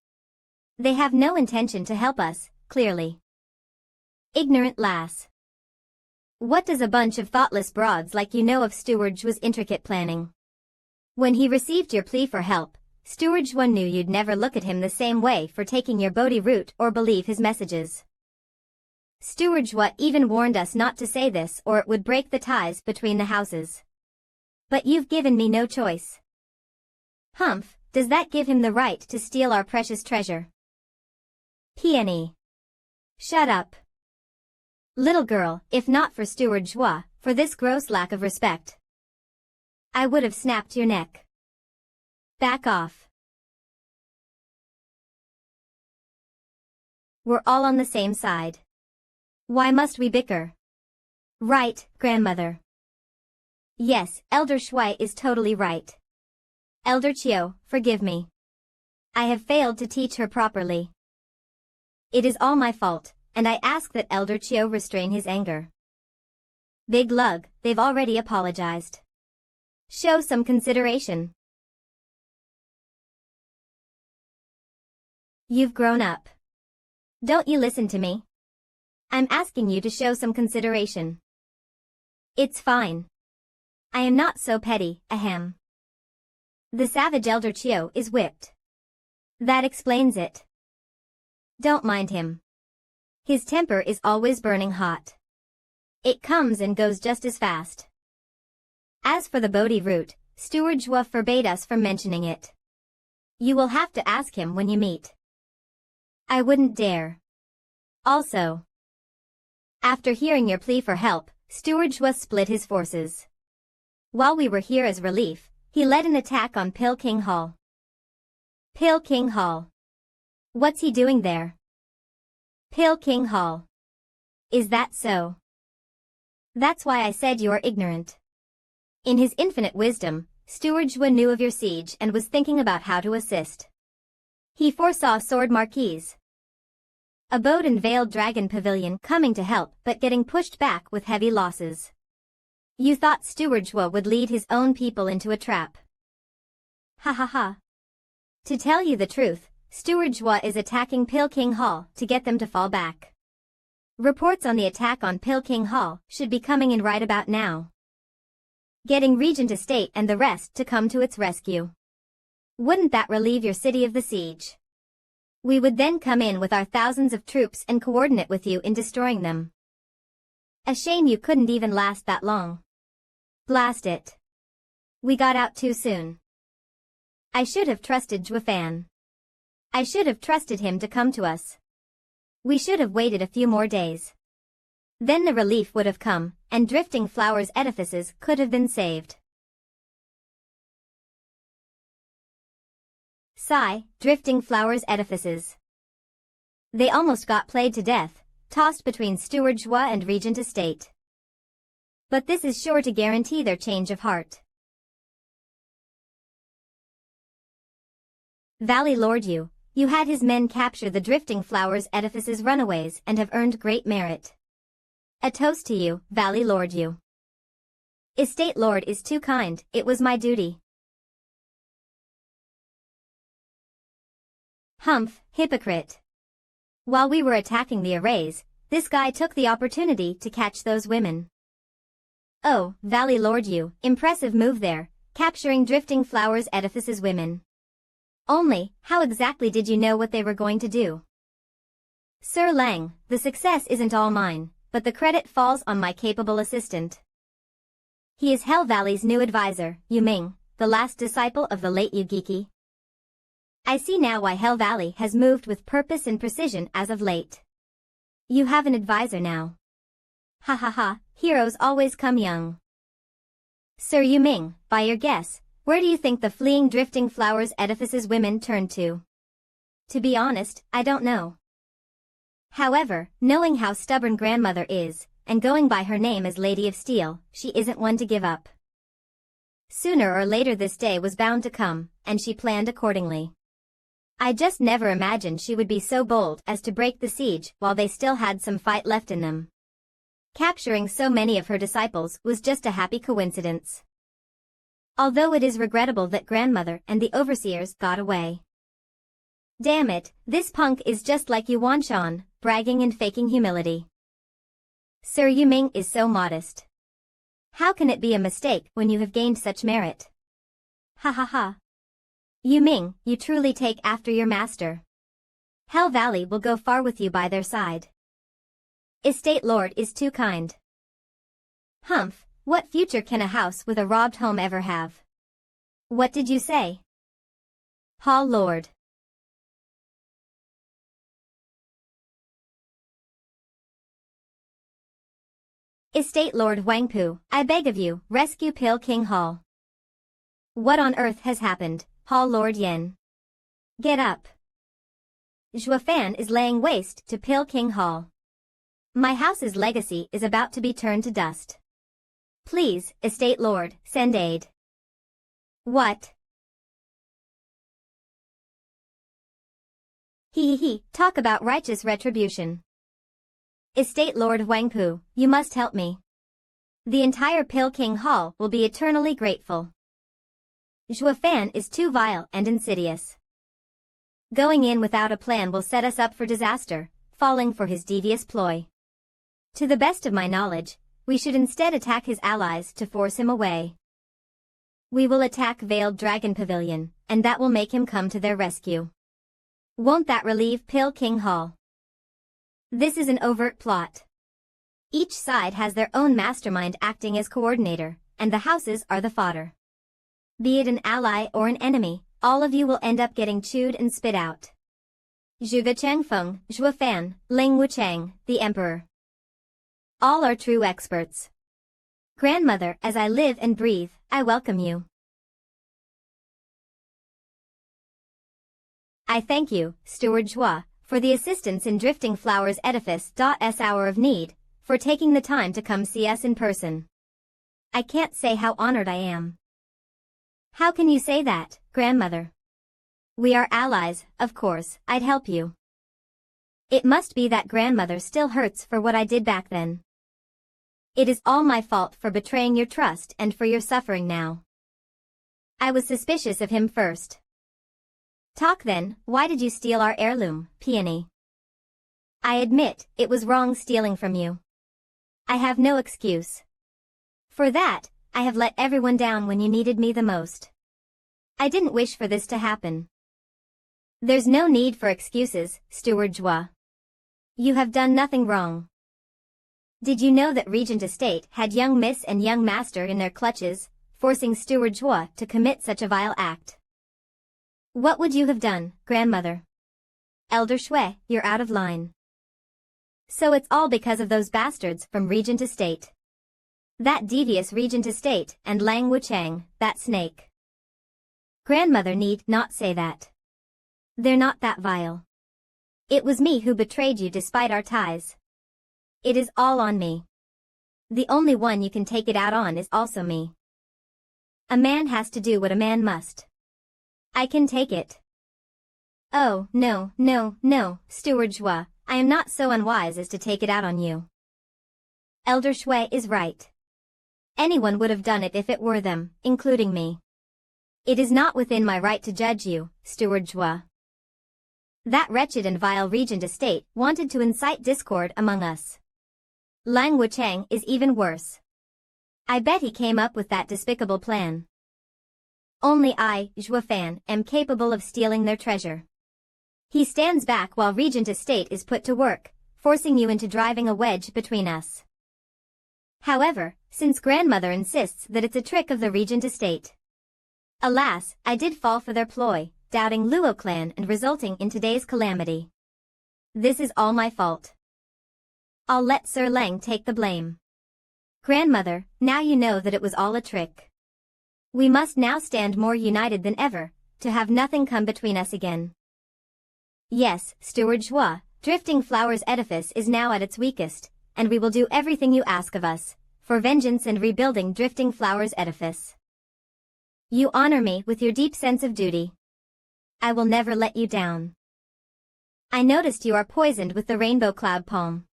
They have no intention to help us, clearly. Ignorant lass. What does a bunch of thoughtless broads like you know of Steward Zhua's intricate planning? When he received your plea for help, Steward Zhua knew you'd never look at him the same way for taking your Bodhi route or believe his messages. Steward Zhua even warned us not to say this or it would break the ties between the houses. But you've given me no choice. Humph, does that give him the right to steal our precious treasure? Peony. Shut up. Little girl, if not for Steward Zhua, for this gross lack of respect, I would have snapped your neck. Back off. We're all on the same side. Why must we bicker? Right, grandmother. Yes, Elder Shui is totally right. Elder Chiu, forgive me. I have failed to teach her properly. It is all my fault, and I ask that Elder Chiu restrain his anger. Big lug, they've already apologized. Show some consideration. You've grown up. Don't you listen to me? I'm asking you to show some consideration. It's fine. I am not so petty, ahem. The savage elder Chio is whipped. That explains it. Don't mind him. His temper is always burning hot. It comes and goes just as fast. As for the Bodhi root, Steward Jua forbade us from mentioning it. You will have to ask him when you meet. I wouldn't dare. Also, after hearing your plea for help, Steward Jua split his forces. While we were here as relief, he led an attack on Pil King Hall. Pil King Hall. What's he doing there? Pil King Hall. Is that so? That's why I said you're ignorant. In his infinite wisdom, Steward Jua knew of your siege and was thinking about how to assist. He foresaw Sword Marquise, Abode and Veiled Dragon Pavilion coming to help but getting pushed back with heavy losses. You thought Steward Jua would lead his own people into a trap. Ha ha ha. To tell you the truth, Steward Jua is attacking Pil King Hall to get them to fall back. Reports on the attack on Pil King Hall should be coming in right about now. Getting Regent Estate and the rest to come to its rescue. Wouldn't that relieve your city of the siege? We would then come in with our thousands of troops and coordinate with you in destroying them. A shame you couldn't even last that long. Blast it. We got out too soon. I should have trusted Juefan. I should have trusted him to come to us. We should have waited a few more days. Then the relief would have come, and Drifting Flowers edifices could have been saved. Sigh, Drifting Flowers edifices. They almost got played to death, tossed between Steward Jua and Regent Estate. But this is sure to guarantee their change of heart. Valley Lord you had his men capture the Drifting Flowers edifices runaways and have earned great merit. A toast to you, Valley Lord you. Estate Lord is too kind, it was my duty. Humph, hypocrite. While we were attacking the arrays, this guy took the opportunity to catch those women. Oh, Valley Lord you, impressive move there, capturing Drifting Flowers edifices women. Only, how exactly did you know what they were going to do? Sir Lang, the success isn't all mine, but the credit falls on my capable assistant. He is Hell Valley's new advisor, Yu Ming, the last disciple of the late Yu Giki. I see now why Hell Valley has moved with purpose and precision as of late. You have an advisor now. Ha ha ha, heroes always come young. Sir Yu Ming, by your guess, where do you think the fleeing Drifting Flowers edifices women turned to? To be honest, I don't know. However, knowing how stubborn grandmother is, and going by her name as Lady of Steel, she isn't one to give up. Sooner or later this day was bound to come, and she planned accordingly. I just never imagined she would be so bold as to break the siege while they still had some fight left in them. Capturing so many of her disciples was just a happy coincidence. Although it is regrettable that grandmother and the overseers got away. Damn it, this punk is just like Yuan Shan, bragging and faking humility. Sir Yu Ming is so modest. How can it be a mistake when you have gained such merit? Ha ha ha. Yu Ming, you truly take after your master. Hell Valley will go far with you by their side. Estate Lord is too kind. Humph, what future can a house with a robbed home ever have? What did you say? Hall Lord. Estate Lord Wangpu, I beg of you, rescue Pil King Hall. What on earth has happened, Hall Lord Yen? Get up. Juefan is laying waste to Pil King Hall. My house's legacy is about to be turned to dust. Please, Estate Lord, send aid. What? He, talk about righteous retribution. Estate Lord Wangpu, you must help me. The entire Pil King Hall will be eternally grateful. Juefan is too vile and insidious. Going in without a plan will set us up for disaster, falling for his devious ploy. To the best of my knowledge, we should instead attack his allies to force him away. We will attack Veiled Dragon Pavilion, and that will make him come to their rescue. Won't that relieve Pale King Hall? This is an overt plot. Each side has their own mastermind acting as coordinator, and the houses are the fodder. Be it an ally or an enemy, all of you will end up getting chewed and spit out. Zhuge Changfeng, Zhuofan, Ling Wuchang, the Emperor. All are true experts. Grandmother, as I live and breathe, I welcome you. I thank you, Steward Zhua, for the assistance in drifting Flowers Edifice.'s hour of need, for taking the time to come see us in person. I can't say how honored I am. How can you say that, grandmother? We are allies, of course, I'd help you. It must be that grandmother still hurts for what I did back then. It is all my fault for betraying your trust and for your suffering now. I was suspicious of him first. Talk then, why did you steal our heirloom, Peony? I admit, it was wrong stealing from you. I have no excuse. For that, I have let everyone down when you needed me the most. I didn't wish for this to happen. There's no need for excuses, Steward Zhua. You have done nothing wrong. Did you know that Regent Estate had young Miss and young Master in their clutches, forcing Steward Zhua to commit such a vile act? What would you have done, grandmother? Elder Shui, you're out of line. So it's all because of those bastards from Regent Estate. That devious Regent Estate and Lang Wuchang, that snake. Grandmother need not say that. They're not that vile. It was me who betrayed you despite our ties. It is all on me. The only one you can take it out on is also me. A man has to do what a man must. I can take it. Oh, no, no, no, Steward Zhua, I am not so unwise as to take it out on you. Elder Shui is right. Anyone would have done it if it were them, including me. It is not within my right to judge you, Steward Zhua. That wretched and vile Regent Estate wanted to incite discord among us. Lang Wuchang is even worse. I bet he came up with that despicable plan. Only I, Zhuofan, am capable of stealing their treasure. He stands back while Regent Estate is put to work, forcing you into driving a wedge between us. However, since grandmother insists that it's a trick of the Regent Estate. Alas, I did fall for their ploy, doubting Luo clan and resulting in today's calamity. This is all my fault. I'll let Sir Lang take the blame. Grandmother, now you know that it was all a trick. We must now stand more united than ever, to have nothing come between us again. Yes, Steward Zhua, Drifting Flowers Edifice is now at its weakest, and we will do everything you ask of us, for vengeance and rebuilding Drifting Flowers Edifice. You honor me with your deep sense of duty. I will never let you down. I noticed you are poisoned with the rainbow cloud palm.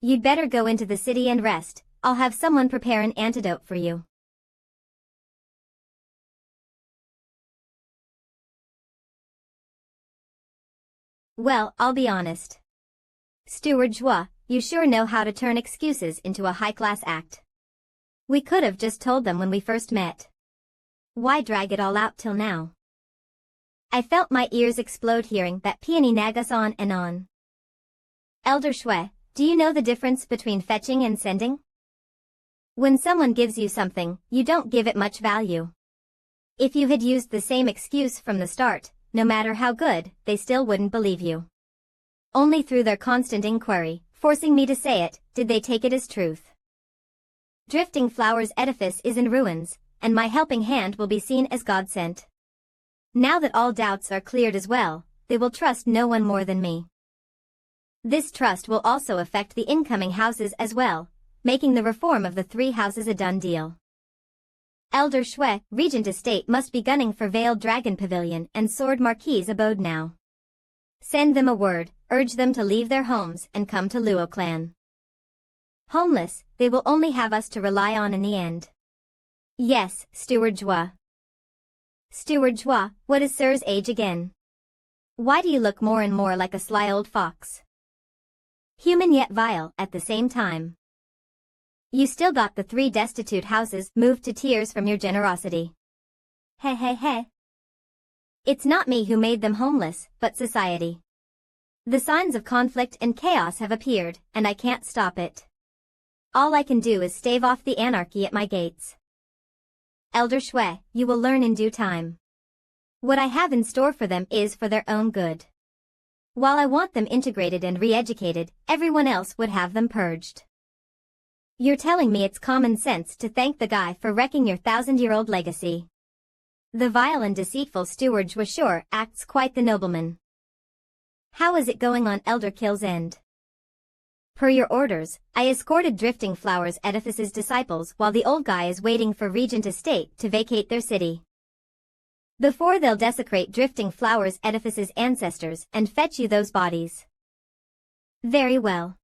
You'd better go into the city and rest, I'll have someone prepare an antidote for you. Well, I'll be honest. Steward Zhua, you sure know how to turn excuses into a high-class act. We could have just told them when we first met. Why drag it all out till now? I felt my ears explode hearing that Peony nag us on and on. Elder Shui, do you know the difference between fetching and sending? When someone gives you something, you don't give it much value. If you had used the same excuse from the start, no matter how good, they still wouldn't believe you. Only through their constant inquiry, forcing me to say it, did they take it as truth. Drifting Flowers Edifice is in ruins, and my helping hand will be seen as God-sent. Now that all doubts are cleared as well, they will trust no one more than me. This trust will also affect the incoming houses as well, making the reform of the 3 houses a done deal. Elder Shui, Regent Estate must be gunning for Veiled Dragon Pavilion and Sword Marquis abode now. Send them a word, urge them to leave their homes and come to Luo clan. Homeless, they will only have us to rely on in the end. Yes, Steward Zhua. Steward Zhua, what is Sir's age again? Why do you look more and more like a sly old fox? Human yet vile at the same time. You still got the 3 destitute houses moved to tears from your generosity. Hey hey hey. It's not me who made them homeless, but society. The signs of conflict and chaos have appeared, and I can't stop it. All I can do is stave off the anarchy at my gates. Elder Shui, you will learn in due time. What I have in store for them is for their own good. While I want them integrated and re-educated, everyone else would have them purged. You're telling me it's common sense to thank the guy for wrecking your 1,000-year-old legacy. The vile and deceitful steward Zhuo sure acts quite the nobleman. How is it going on Elder Kill's end? Per your orders, I escorted Drifting Flowers Edifice's disciples while the old guy is waiting for Regent Estate to vacate their city. Before they'll desecrate Drifting Flowers Edifice's ancestors and fetch you those bodies. Very well.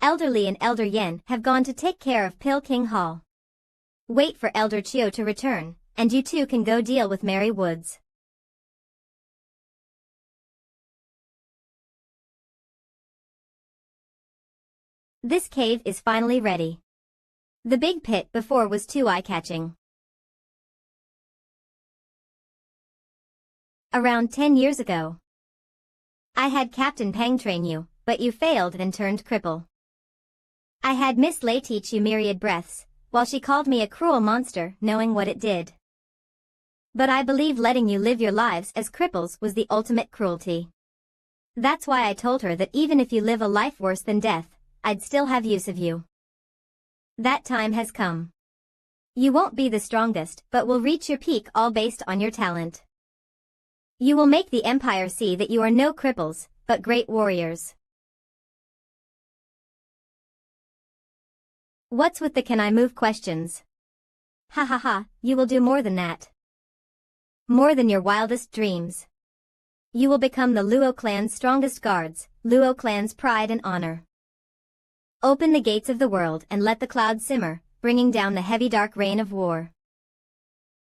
Elder Li and Elder Yen have gone to take care of Pill King Hall. Wait for Elder Chio to return, and you two can go deal with Mary Woods. This cave is finally ready. The big pit before was too eye-catching. Around 10 years ago, I had Captain Peng train you, but you failed and turned cripple. I had Miss Lei teach you myriad breaths, while she called me a cruel monster, knowing what it did. But I believe letting you live your lives as cripples was the ultimate cruelty. That's why I told her that even if you live a life worse than death, I'd still have use of you. That time has come. You won't be the strongest, but will reach your peak all based on your talent. You will make the Empire see that you are no cripples, but great warriors. What's with the can I move questions? Ha ha ha, you will do more than that. More than your wildest dreams. You will become the Luo clan's strongest guards, Luo clan's pride and honor. Open the gates of the world and let the clouds simmer, bringing down the heavy dark rain of war.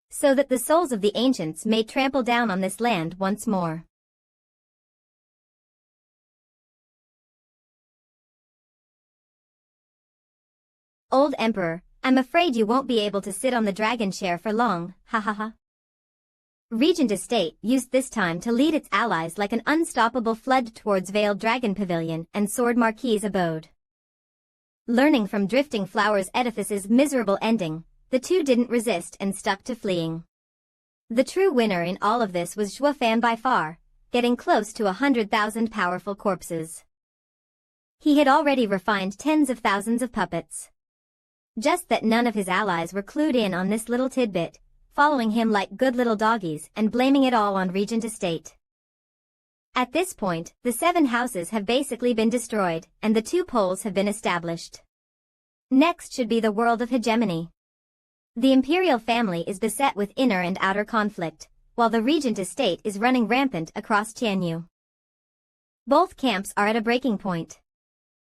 So that the souls of the ancients may trample down on this land once more. Old Emperor, I'm afraid you won't be able to sit on the dragon chair for long, ha ha ha. Regent Estate used this time to lead its allies like an unstoppable flood towards Veiled Dragon Pavilion and Sword Marquis's abode. Learning from Drifting Flowers Edifice's miserable ending, the two didn't resist and stuck to fleeing. The true winner in all of this was Zhuo Fan by far, getting close to 100,000 powerful corpses. He had already refined tens of thousands of puppets. Just that none of his allies were clued in on this little tidbit, following him like good little doggies and blaming it all on Regent Estate. At this point, the 7 houses have basically been destroyed, and the 2 poles have been established. Next should be the world of hegemony. The imperial family is beset with inner and outer conflict, while the Regent Estate is running rampant across Tianyu. Both camps are at a breaking point.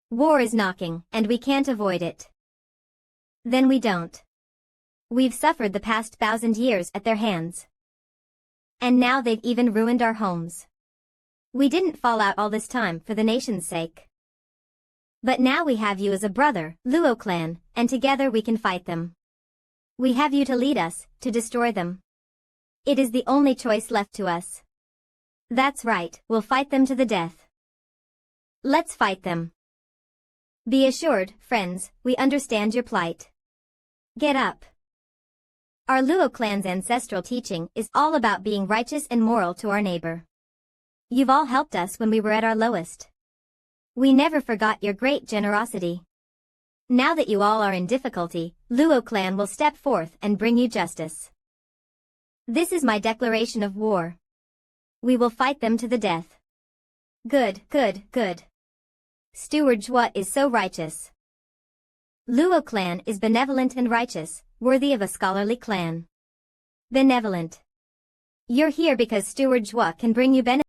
War is knocking, and we can't avoid it. Then we don't. We've suffered the past 1,000 years at their hands. And now they've even ruined our homes. We didn't fall out all this time for the nation's sake. But now we have you as a brother, Luo clan, and together we can fight them. We have you to lead us, to destroy them. It is the only choice left to us. That's right, we'll fight them to the death. Let's fight them. Be assured, friends, we understand your plight. Get up. Our Luo clan's ancestral teaching is all about being righteous and moral to our neighbor. You've all helped us when we were at our lowest. We never forgot your great generosity. Now that you all are in difficulty, Luo clan will step forth and bring you justice. This is my declaration of war. We will fight them to the death. Good, good, good. Steward Zhuo is so righteous. Luo clan is benevolent and righteous, worthy of a scholarly clan. Benevolent. You're here because Steward Zhuo can bring you benefit.